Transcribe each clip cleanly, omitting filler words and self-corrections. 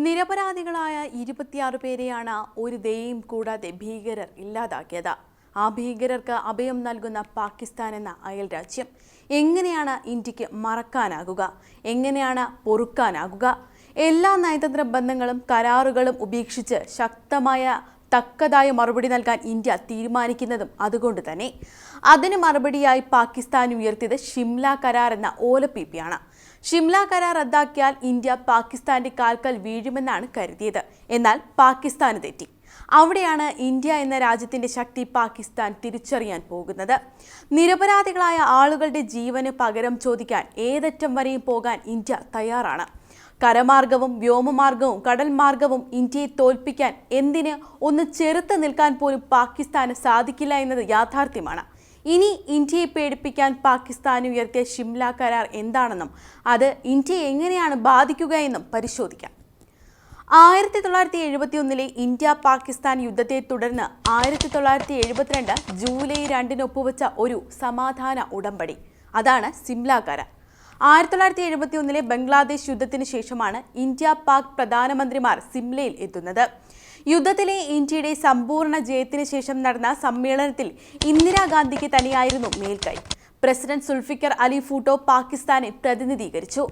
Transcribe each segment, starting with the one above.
നിരപരാധികളായ 26 പേരെയാണ് ഒരു ദയയും കൂടാതെ ഭീകരർ ഇല്ലാതാക്കിയത്. ആ ഭീകരർക്ക് അഭയം നൽകുന്ന പാകിസ്ഥാൻ എന്ന അയൽ രാജ്യം എങ്ങനെയാണ് ഇന്ത്യക്ക് മറക്കാനാകുക? എങ്ങനെയാണ് പൊറുക്കാനാകുക? എല്ലാ നയതന്ത്ര ബന്ധങ്ങളും കരാറുകളും ഉപേക്ഷിച്ച് ശക്തമായ തക്കതായ മറുപടി നൽകാൻ ഇന്ത്യ തീരുമാനിക്കുന്നതും അതുകൊണ്ട് തന്നെ. അതിന് മറുപടിയായി പാകിസ്ഥാൻ ഉയർത്തിയത് ഷിംല കരാർ എന്ന ഓലപ്പീപ്പിയാണ്. ഷിംല കരാർ റദ്ദാക്കിയാൽ ഇന്ത്യ പാകിസ്ഥാന്റെ കാൽക്കൽ വീഴുമെന്നാണ് കരുതിയത്. എന്നാൽ പാകിസ്ഥാന് തെറ്റി. അവിടെയാണ് ഇന്ത്യ എന്ന രാജ്യത്തിന്റെ ശക്തി പാകിസ്ഥാൻ തിരിച്ചറിയാൻ പോകുന്നത്. നിരപരാധികളായ ആളുകളുടെ ജീവന് പകരം ചോദിക്കാൻ ഏതറ്റം വരെയും പോകാൻ ഇന്ത്യ തയ്യാറാണ്. കരമാർഗവും വ്യോമമാർഗവും കടൽ മാർഗവും ഇന്ത്യയെ തോൽപ്പിക്കാൻ, എന്തിന് ഒന്ന് ചെറുത്ത് നിൽക്കാൻ പോലും പാകിസ്ഥാന് സാധിക്കില്ല എന്നത് യാഥാർത്ഥ്യമാണ്. ഇനി ഇന്ത്യയെ പേടിപ്പിക്കാൻ പാകിസ്ഥാൻ ഉയർത്തിയ ഷിംല കരാർ എന്താണെന്നും അത് ഇന്ത്യയെ എങ്ങനെയാണ് ബാധിക്കുക എന്നും പരിശോധിക്കാം. 1971 ഇന്ത്യ പാകിസ്ഥാൻ യുദ്ധത്തെ തുടർന്ന് 1972 ജൂലൈ 2 ഒപ്പുവെച്ച ഒരു സമാധാന ഉടമ്പടി, അതാണ് ഷിംല കരാർ. 1971 ബംഗ്ലാദേശ് യുദ്ധത്തിന് ശേഷമാണ് ഇന്ത്യ പാക് പ്രധാനമന്ത്രിമാർ സിംലയിൽ എത്തുന്നത്. യുദ്ധത്തിലെ ഇന്ത്യയുടെ സമ്പൂർണ്ണ ജയത്തിന് ശേഷം നടന്ന സമ്മേളനത്തിൽ ഇന്ദിരാഗാന്ധിക്ക് തന്നെയായിരുന്നു മേൽക്കൈ. പ്രസിഡന്റ് സുൽഫിക്കർ അലി ഭൂട്ടോ പാകിസ്ഥാനെ പ്രതിനിധീകരിച്ചു.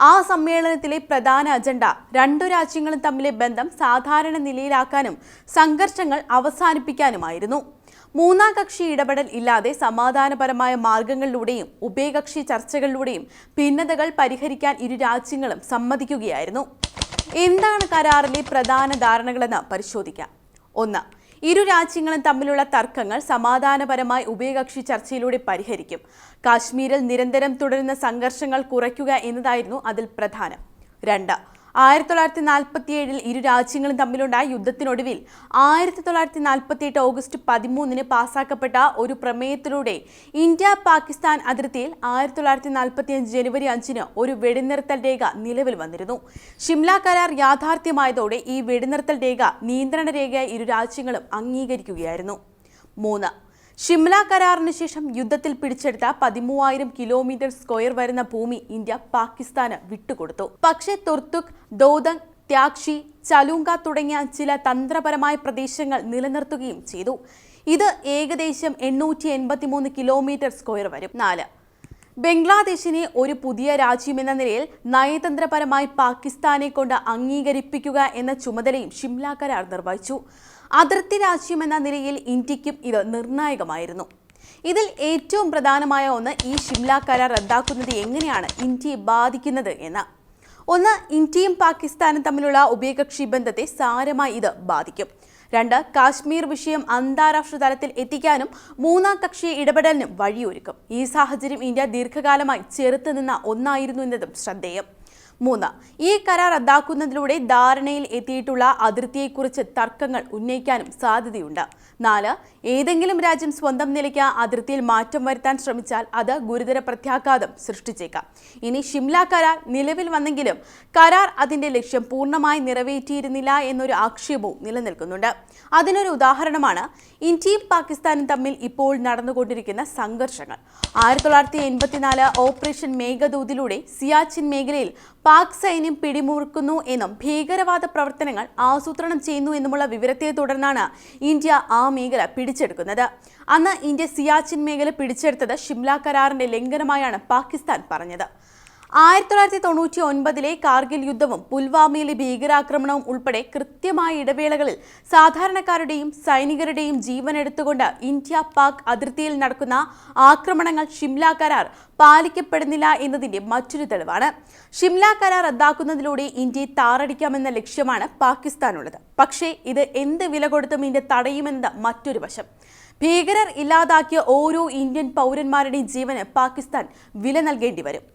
ആ സമ്മേളനത്തിലെ പ്രധാന അജണ്ട രണ്ടു രാജ്യങ്ങളും തമ്മിലെ ബന്ധം സാധാരണ നിലയിലാക്കാനും സംഘർഷങ്ങൾ അവസാനിപ്പിക്കാനുമായിരുന്നു. മൂന്നാം കക്ഷി ഇടപെടൽ ഇല്ലാതെ സമാധാനപരമായ മാർഗങ്ങളിലൂടെയും ഉഭയകക്ഷി ചർച്ചകളിലൂടെയും ഭിന്നതകൾ പരിഹരിക്കാൻ ഇരു രാജ്യങ്ങളും സമ്മതിക്കുകയായിരുന്നു. എന്താണ് കരാറിലെ പ്രധാന ധാരണകളെന്ന് പരിശോധിക്കാം. 1. ഇരു രാജ്യങ്ങളും തമ്മിലുള്ള തർക്കങ്ങൾ സമാധാനപരമായി ഉഭയകക്ഷി ചർച്ചയിലൂടെ പരിഹരിക്കും. കാശ്മീരിൽ നിരന്തരം തുടരുന്ന സംഘർഷങ്ങൾ കുറയ്ക്കുക എന്നതായിരുന്നു അതിൽ പ്രധാനം. 2. 1947 ഇരു രാജ്യങ്ങളും തമ്മിലുണ്ടായ യുദ്ധത്തിനൊടുവിൽ 1948 ഓഗസ്റ്റ് 13 പാസാക്കപ്പെട്ട ഒരു പ്രമേയത്തിലൂടെ ഇന്ത്യ പാകിസ്ഥാൻ അതിർത്തിയിൽ 1945 ജനുവരി 5 ഒരു വെടിനിർത്തൽ രേഖ നിലവിൽ വന്നിരുന്നു. ഷിംല കരാർ യാഥാർത്ഥ്യമായതോടെ ഈ വെടിനിർത്തൽ രേഖ നിയന്ത്രണ രേഖയായി ഇരു രാജ്യങ്ങളും അംഗീകരിക്കുകയായിരുന്നു. 3. ഷിംല കരാറിന് ശേഷം യുദ്ധത്തിൽ പിടിച്ചെടുത്ത 13,000 കിലോമീറ്റർ സ്ക്വയർ വരുന്ന ഭൂമി ഇന്ത്യ പാകിസ്ഥാന് വിട്ടുകൊടുത്തു. പക്ഷേ തുർത്തുക്, ദോദങ്, ത്യാക്ഷി, ചലൂങ്ക തുടങ്ങിയ ചില തന്ത്രപരമായ പ്രദേശങ്ങൾ നിലനിർത്തുകയും ചെയ്തു. ഇത് ഏകദേശം 883 കിലോമീറ്റർ സ്ക്വയർ വരും. 4. ബംഗ്ലാദേശിനെ ഒരു പുതിയ രാജ്യമെന്ന നിലയിൽ നയതന്ത്രപരമായി പാകിസ്ഥാനെ കൊണ്ട് അംഗീകരിപ്പിക്കുക എന്ന ചുമതലയും ഷിംല കരാർ നിർവഹിച്ചു. അതിർത്തി രാജ്യമെന്ന നിലയിൽ ഇന്ത്യക്കും ഇത് നിർണായകമായിരുന്നു. ഇതിൽ ഏറ്റവും പ്രധാനമായ ഒന്ന് ഈ ഷിംല കരാർ റദ്ദാക്കുന്നത് എങ്ങനെയാണ് ഇന്ത്യയെ ബാധിക്കുന്നത് എന്ന്. 1. ഇന്ത്യയും പാകിസ്ഥാനും തമ്മിലുള്ള ഉഭയകക്ഷി ബന്ധത്തെ സാരമായി ഇത് ബാധിക്കും. 2. കാശ്മീർ വിഷയം അന്താരാഷ്ട്ര തലത്തിൽ എത്തിക്കാനും മൂന്നാം കക്ഷി ഇടപെടലിനും വഴിയൊരുക്കും. ഈ സാഹചര്യം ഇന്ത്യ ദീർഘകാലമായി ചെറുത്തുനിന്ന ഒന്നായിരുന്നു എന്നതും ശ്രദ്ധേയം. 3. ഈ കരാർ റദ്ദാക്കുന്നതിലൂടെ ധാരണയിൽ എത്തിയിട്ടുള്ള അതിർത്തിയെക്കുറിച്ച് തർക്കങ്ങൾ ഉന്നയിക്കാനും സാധ്യതയുണ്ട്. 4. ഏതെങ്കിലും രാജ്യം സ്വന്തം നിലയ്ക്ക് അതിർത്തിയിൽ മാറ്റം വരുത്താൻ ശ്രമിച്ചാൽ അത് ഗുരുതര പ്രത്യാഘാതം സൃഷ്ടിച്ചേക്കാം. ഇനി ഷിംല കരാർ നിലവിൽ വന്നെങ്കിലും കരാർ അതിന്റെ ലക്ഷ്യം പൂർണ്ണമായി നിറവേറ്റിയിരുന്നില്ല എന്നൊരു ആക്ഷേപവും നിലനിൽക്കുന്നുണ്ട്. അതിനൊരു ഉദാഹരണമാണ് ഇന്ത്യയും പാകിസ്ഥാനും തമ്മിൽ ഇപ്പോൾ നടന്നുകൊണ്ടിരിക്കുന്ന സംഘർഷങ്ങൾ. 1984 ഓപ്പറേഷൻ മേഘദൂതിലൂടെ സിയാച്ചിൻ മേഖലയിൽ പാക് സൈന്യം പിടിമുറുക്കുന്നു എന്നും ഭീകരവാദ പ്രവർത്തനങ്ങൾ ആസൂത്രണം ചെയ്യുന്നു എന്നുമുള്ള വിവരത്തെ തുടർന്നാണ് ഇന്ത്യ ആ മേഖല പിടിച്ചെടുക്കുന്നത്. അന്ന് ഇന്ത്യ സിയാച്ചിൻ മേഖല പിടിച്ചെടുത്തത് ഷിംല കരാറിന്റെ ലംഘനമായാണ് പാകിസ്ഥാൻ പറഞ്ഞത്. 1999 കാർഗിൽ യുദ്ധവും പുൽവാമയിലെ ഭീകരാക്രമണവും ഉൾപ്പെടെ കൃത്യമായ ഇടവേളകളിൽ സാധാരണക്കാരുടെയും സൈനികരുടെയും ജീവൻ എടുത്തുകൊണ്ട് ഇന്ത്യ പാക് അതിർത്തിയിൽ നടക്കുന്ന ആക്രമണങ്ങൾ ഷിംല കരാർ പാലിക്കപ്പെടുന്നില്ല എന്നതിന്റെ മറ്റൊരു തെളിവാണ്. ഷിംല കരാർ റദ്ദാക്കുന്നതിലൂടെ ഇന്ത്യയെ താറടിക്കാമെന്ന ലക്ഷ്യമാണ് പാകിസ്ഥാനുള്ളത്. പക്ഷേ ഇത് എന്ത് വില കൊടുത്തും ഇന്ത്യ തടയുമെന്നത് മറ്റൊരു വശം. ഭീകരർ ഇല്ലാതാക്കിയ ഓരോ ഇന്ത്യൻ പൗരന്മാരുടെയും ജീവന് പാകിസ്ഥാൻ വില നൽകേണ്ടി വരും.